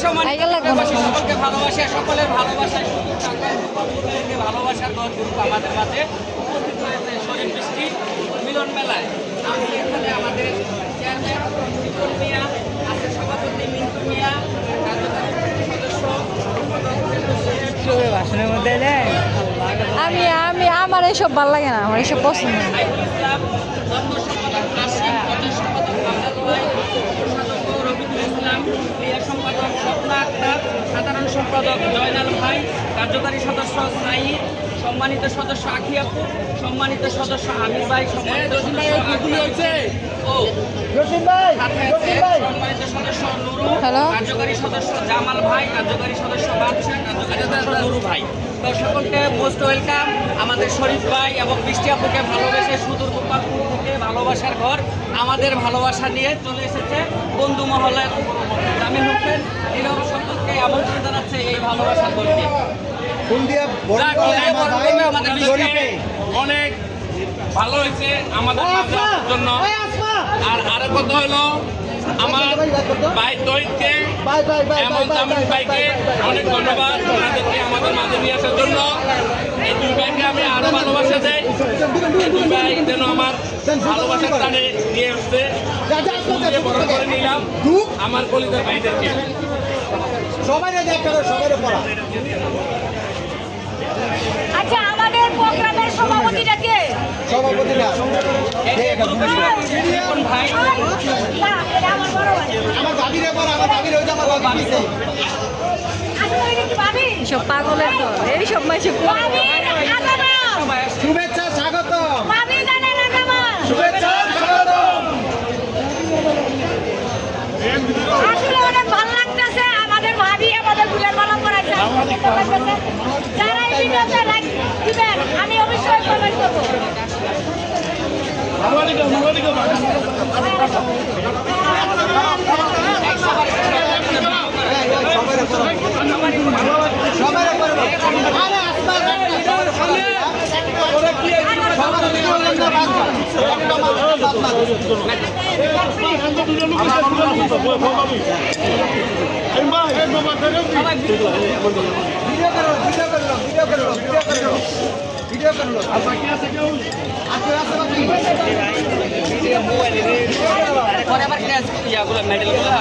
সকলকে ভালোবাসা, সকলের ভালোবাসায় ভালোবাসার গ্রুপ আমাদের মাঝে উপস্থিত হয়েছে শরীফ বৃষ্টি মিলন মেলায়। আমি এখানে আমাদের চেয়ারম্যান ত্রিপুর মিয়া আছে, সভাপতি মিন্টু মিয়া, ভাষণের মধ্যে আমি আমার এইসব ভালো লাগে না, আমার এইসব পছন্দ না। সাধারণ সম্পাদক জয়নাল ভাই, কার্যকারী সদস্য সাইদ, সম্মানিত সদস্য আখি আপু, সম্মানিত সদস্য আমির ভাই, সম্মানিত সদস্য নুরু, কার্যকারী সদস্য জামাল ভাই, কার্যকারী সদস্য বাদশাহ, কার্যকারী সদস্য নুরু ভাই। তো সকলকে মোস্ট ওয়েলকাম। আমাদের শরীফ ভাই এবং বৃষ্টি আপুকে ভালোবেসে সুদূর গোপালপুর থেকে ভালোবাসার ঘর আমাদের ভালোবাসা নিয়ে চলে এসেছে বন্ধু মহলের জামিল হোসেন। এরাও সকলকে আমন্ত্রণ জানাচ্ছে এই ভালোবাসার ঘরকে। অনেক ভালো হয়েছে আমাদের জন্য। আর আরো কথা হলো আমার ভাই তৈরকে এমন জামিল ভাইকে অনেক ধন্যবাদ ওনাদেরকে আমাদের মাঝে নিয়ে আসার জন্য। এই দুই ভাইকে আমি আরো ভালোবাসা দেই। এই দুই ভাই যেন আমার ভালোবাসার টানে নিয়ে আসছে, বড় করে নিলাম আমার কলিজার ভাইদেরকে। আচ্ছা, আমাদের প্রোগ্রামের সভাপতিটা কে? ভাই না, এটা আমার বড় ভাই। সব পাগলের দল, এইসব মাসে শুভেচ্ছা স্বাগত। শুভেচ্ছা স্বাগতম। আসলে অনেক ভালো লাগতেছে, আমাদের ভাবি আমাদের গুলের মালা পরাইছে। যারা এই ভিডিওতে লাইক দিবেন আমি অবশ্যই কমেন্ট করব। মেডেলগুলো